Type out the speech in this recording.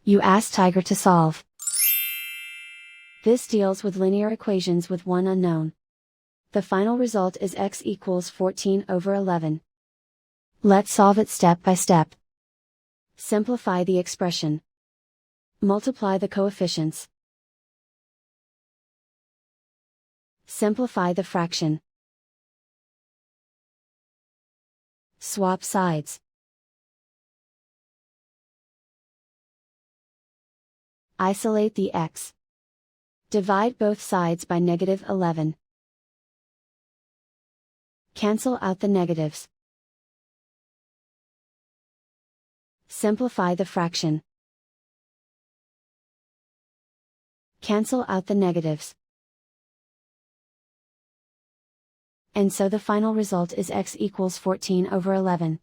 You ask Tiger to solve. This deals with linear equations with one unknown. The final result is x equals 14/11. Let's solve it step by step. Simplify the expression. Multiply the coefficients. Simplify the fraction. Swap sides. Isolate the x. Divide both sides by -11. Cancel out the negatives. Simplify the fraction. Cancel out the negatives. And so the final result is x equals 14/11.